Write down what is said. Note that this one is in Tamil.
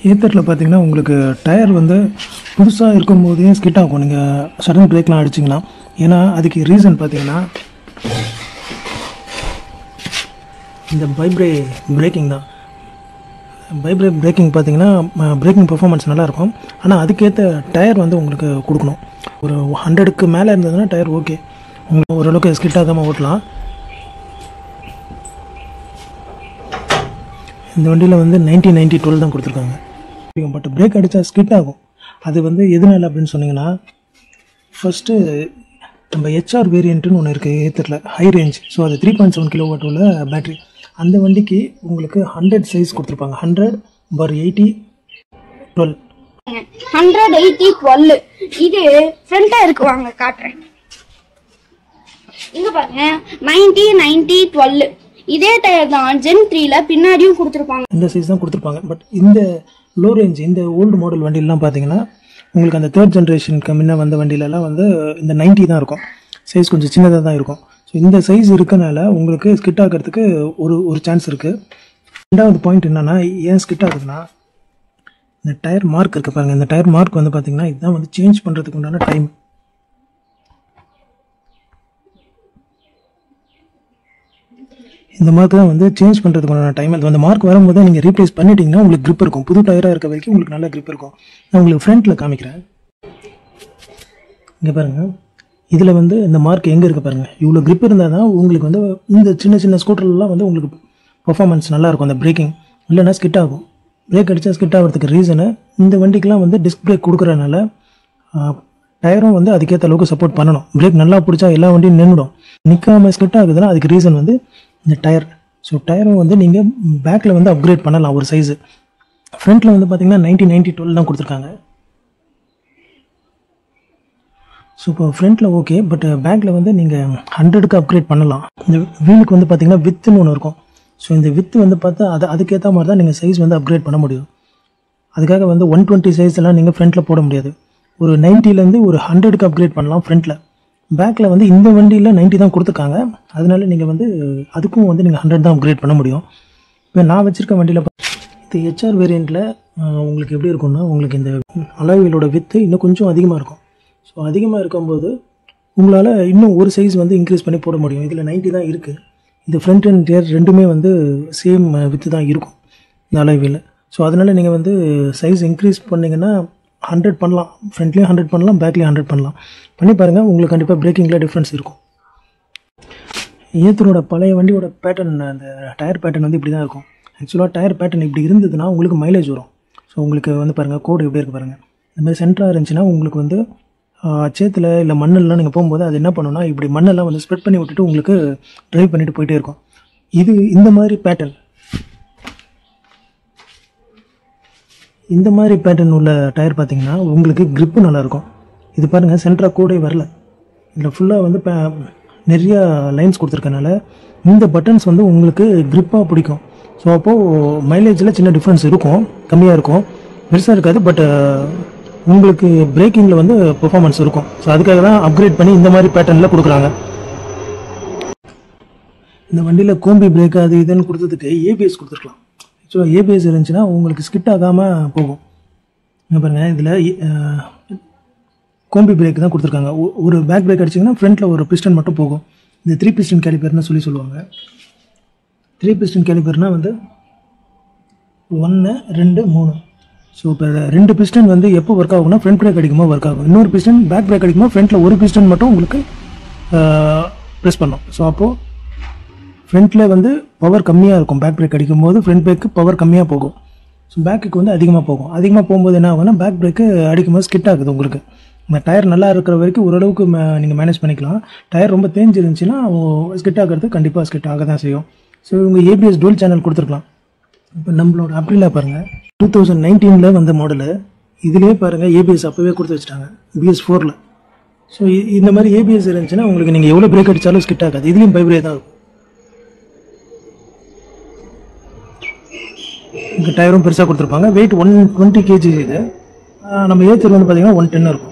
ஏத்தரில் பார்த்தீங்கன்னா உங்களுக்கு டயர் வந்து புதுசாக இருக்கும்போதே ஸ்கிட் ஆகும் நீங்கள் சடன் பிரேக்லாம் அடிச்சிங்கன்னா. ஏன்னா அதுக்கு ரீசன் பார்த்தீங்கன்னா இந்த பிரேக்கிங் தான். பிரேக்கிங் பார்த்தீங்கன்னா பிரேக்கிங் பெர்ஃபார்மன்ஸ் நல்லாயிருக்கும். ஆனால் அதுக்கேற்ற டயர் வந்து உங்களுக்கு கொடுக்கணும். ஒரு 100க்கு மேலே இருந்ததுன்னா டயர் ஓகே, உங்களுக்கு ஓரளவுக்கு ஸ்கிட் ஆகாமல் ஓட்டலாம். இந்த வண்டியில் வந்து 90-90-12 தான் கொடுத்துருக்காங்க. பட் பிரேக் அடித்தா ஸ்கிட் ஆகும். அது வந்து எதனால அப்படின்னு சொன்னீங்கன்னா, ஃபஸ்ட்டு நம்ம ஹெச்ஆர் வேரியண்ட்டுன்னு ஒன்று இருக்குது ஏத்தரில், ஹை ரேஞ்ச். ஸோ அது 3.7 kW உள்ள பேட்ரி. அந்த வண்டிக்கு உங்களுக்கு 100 சைஸ் கொடுத்துருப்பாங்க. 100/80-12 100/80-12 இது ஃப்ரண்டா இருக்கு. வாங்க காட்டுறேன். இங்க பாருங்க 90-90-12 இதே டயர் தான் ஜென் 3ல பின்னாடியும் கொடுத்துருப்பாங்க. இந்த சைஸ் தான் கொடுத்துருப்பாங்க. பட் இந்த லோ ரேஞ்ச் இந்த ஓல்டு மாடல் வண்டியிலலாம் பார்த்தீங்கன்னா உங்களுக்கு அந்த 3rd ஜென்ரேஷனுக்கு முன்ன வந்த வண்டியிலலாம் வந்து இந்த 90 தான் இருக்கும். சைஸ் கொஞ்சம் சின்னதாக தான் இருக்கும். ஸோ இந்த சைஸ் இருக்கனால உங்களுக்கு ஸ்கிட் ஆகிறதுக்கு ஒரு சான்ஸ் இருக்குது. ரெண்டாவது பாயிண்ட் என்னென்னா, ஏன் ஸ்கிட் ஆகுதுன்னா இந்த டயர் மார்க் இருக்குது பாருங்கள். இந்த டயர் மார்க் வந்து பார்த்தீங்கன்னா இதுதான் வந்து சேஞ்ச் பண்ணுறதுக்கு உண்டான டைம். இந்த மார்க் தான் வந்து சேஞ்ச் பண்ணுறதுக்கான டைம். அது அந்த மார்க் வரும்போது நீங்கள் ரீப்ளேஸ் பண்ணிட்டீங்கன்னா உங்களுக்கு grip இருக்கும். புது டயராக இருக்க வரைக்கும் உங்களுக்கு நல்ல grip இருக்கும். நான் உங்களுக்கு ஃப்ரண்ட்டில் காமிக்கிறேன். இங்கே பாருங்கள், இதில் வந்து இந்த மார்க் எங்கே இருக்குது பாருங்கள். இவ்வளோ grip இருந்தால் தான் உங்களுக்கு வந்து இந்த சின்ன சின்ன ஸ்கூட்டர்லாம் வந்து உங்களுக்கு பர்ஃபார்மன்ஸ் நல்லாயிருக்கும். அந்த பிரேக்கிங் இல்லைன்னா ஸ்கிட் ஆகும். பிரேக் அடித்தா ஸ்கிட் ஆகிறதுக்கு ரீசனு இந்த வண்டிக்கெலாம் வந்து டிஸ்க் பிரேக் கொடுக்குறதுனால டயரும் வந்து அதுக்கேற்ற அளவுக்கு சப்போர்ட் பண்ணணும். பிரேக் நல்லா பிடிச்சா எல்லா வண்டியும் நின்றுடும். நிற்காமல் ஸ்கிட் ஆகுதுன்னா அதுக்கு ரீசன் வந்து இந்த டயர். ஸோ டயரும் வந்து நீங்கள் பேக்கில் வந்து அப்கிரேட் பண்ணலாம் ஒரு சைஸு. ஃப்ரண்ட்டில் வந்து பார்த்தீங்கன்னா 90-90-12 தான் கொடுத்துருக்காங்க. ஸோ இப்போ ஃப்ரண்ட்டில் ஓகே, பட் பேக்கில் வந்து நீங்கள் 100க்கு அப்கிரேட் பண்ணலாம். இந்த வீலுக்கு வந்து பார்த்தீங்கன்னா வித்துன்னு ஒன்று இருக்கும். ஸோ இந்த வித்து வந்து பார்த்தா அதுக்கேற்ற மாதிரி தான் நீங்கள் சைஸ் வந்து அப்கிரேட் பண்ண முடியும். அதுக்காக வந்து 120 சைஸ் எல்லாம் நீங்கள் ஃப்ரண்ட்டில் போட முடியாது. ஒரு 90லேருந்து ஒரு 100க்கு அப்கிரேட் பண்ணலாம் ஃப்ரண்ட்டில். பேக்கில் வந்து இந்த வண்டியில் 90 தான் கொடுத்துருக்காங்க. அதனால நீங்கள் வந்து அதுக்கும் வந்து நீங்கள் 100 தான் அப்கிரேட் பண்ண முடியும். இப்போ நான் வச்சுருக்க வண்டியில் இது ஹெச்ஆர் வேரியண்ட்டில் உங்களுக்கு எப்படி இருக்கும்னா, உங்களுக்கு இந்த அலாய் வீலோட வித்து இன்னும் கொஞ்சம் அதிகமாக இருக்கும். ஸோ அதிகமாக இருக்கும்போது உங்களால் இன்னும் ஒரு சைஸ் வந்து இன்க்ரீஸ் பண்ணி போட முடியும். இதில் 90 தான் இருக்குது. இந்த ஃப்ரண்ட் அண்ட் ரியர் ரெண்டுமே வந்து சேம் வித்து தான் இருக்கும் இந்த அலாய் வீல். ஸோ அதனால் நீங்கள் வந்து சைஸ் இன்க்ரீஸ் பண்ணிங்கன்னா 100 பண்ணலாம். ஃப்ரண்ட்லேயும் 100 பண்ணலாம், பேக்லேயும் 100 பண்ணலாம். பண்ணி பாருங்கள், உங்களுக்கு கண்டிப்பாக பிரேக்கிங்கில் டிஃப்ரென்ஸ் இருக்கும். ஏத்தரோட பழைய வண்டியோட பேட்டர்ன், அந்த டயர் பேட்டர்ன் வந்து இப்படி தான் இருக்கும். ஆக்சுவலாக டயர் பேட்டர்ன் இப்படி இருந்ததுன்னா உங்களுக்கு மைலேஜ் வரும். ஸோ உங்களுக்கு வந்து பாருங்கள் கோடு எப்படி இருக்குது பாருங்கள். இந்த மாதிரி சென்டராக இருந்துச்சுன்னா உங்களுக்கு வந்து சேத்துல இல்லை மண்ணெல்லாம் நீங்கள் போகும்போது அது என்ன பண்ணுன்னா இப்படி மண்ணெல்லாம் வந்து ஸ்ப்ரெட் பண்ணி விட்டுட்டு உங்களுக்கு ட்ரைவ் பண்ணிட்டு போயிட்டே இருக்கும். இது இந்த மாதிரி பேட்டர்ன் உள்ள டயர் பார்த்தீங்கன்னா உங்களுக்கு grip நல்லாயிருக்கும். இது பாருங்கள், சென்டராக கோடே வரல. இதில் ஃபுல்லாக வந்து நிறைய லைன்ஸ் கொடுத்துருக்கனால இந்த பட்டன்ஸ் வந்து உங்களுக்கு grip-ஆக பிடிக்கும். ஸோ அப்போது மைலேஜில் சின்ன டிஃப்ரென்ஸ் இருக்கும், கம்மியாக இருக்கும், பெருசாக இருக்காது. பட் உங்களுக்கு பிரேக்கிங்கில் வந்து பெர்ஃபார்மன்ஸ் இருக்கும். ஸோ அதுக்காக தான் அப்கிரேட் பண்ணி இந்த மாதிரி பேட்டர்னில் கொடுக்குறாங்க. இந்த வண்டியில் கோம்பி பிரேக் அது இதுன்னு கொடுத்ததுக்கு ஏபிஎஸ் கொடுத்துருக்கலாம். ஸோ ஏபிஎஸ் இருந்துச்சுன்னா உங்களுக்கு ஸ்கிட் ஆகாமல் போகும். இங்கே பாருங்கள், இதில் கோம்பி பிரேக் தான் கொடுத்துருக்காங்க. ஒரு பேக் பிரேக் அடிச்சிங்கன்னா ஃப்ரண்ட்டில் ஒரு பிஸ்டன் மட்டும் போகும். இந்த 3 பிஸ்டன் கேலிப்பர்னு சொல்லுவாங்க. 3 பிஸ்டன் கேலிப்பர்னால் வந்து 1, 2, 3. ஸோ இப்போ 2 பிஸ்டன் வந்து எப்போ ஒர்க் ஆகும்னா ஃப்ரண்ட் பிரேக் அடிக்கும்போது ஒர்க் ஆகும். இன்னொரு பிஸ்டன் பேக் பிரேக் அடிக்கும்போது ஃப்ரண்ட்டில் ஒரு பிஸ்டன் மட்டும் உங்களுக்கு ப்ரெஸ் பண்ணும். ஸோ அப்போது ஃப்ரண்ட்டில் வந்து பவர் கம்மியாக இருக்கும். பேக் பிரேக் அடிக்கும்போது ஃப்ரண்ட் பிரேக்கு பவர் கம்மியாக போகும். ஸோ பேக்குக்கு வந்து அதிகமாக போகும். அதிகமாக போகும்போது என்ன ஆகும்னா பேக் பிரேக்கு அடிக்கும்போது ஸ்கிட் ஆகுது. உங்களுக்கு இந்த டயர் நல்லா இருக்கிற வரைக்கும் ஓரளவுக்கு நீங்கள் மேனேஜ் பண்ணிக்கலாம். டயர் ரொம்ப தேஞ்சு இருந்துச்சுன்னா ஸ்கிட் ஆகிறது கண்டிப்பாக ஸ்கிட் ஆக தான் செய்யும். ஸோ இவங்க ஏபிஎஸ் டூல் சேனல் கொடுத்துருக்கலாம். இப்போ நம்மளோட அப்ரிலா பாருங்கள், 2019 வந்த மாடலு. இதுலேயே பாருங்கள் ஏபிஎஸ் அப்போவே கொடுத்து வச்சுட்டாங்க BS4. ஸோ இந்த மாதிரி ஏபிஎஸ் இருந்துச்சுன்னா உங்களுக்கு நீங்கள் எவ்வளோ பிரேக் அடித்தாலும் ஸ்கிட் ஆகாது. இதுலேயும் பைப்ரே தான் இருக்கும். இங்கே டயரும் பெருசாக கொடுத்துருப்பாங்க. Weight 120 kg. இது நம்ம ஏத்தர் வந்து பார்த்தீங்கன்னா 110 இருக்கும்.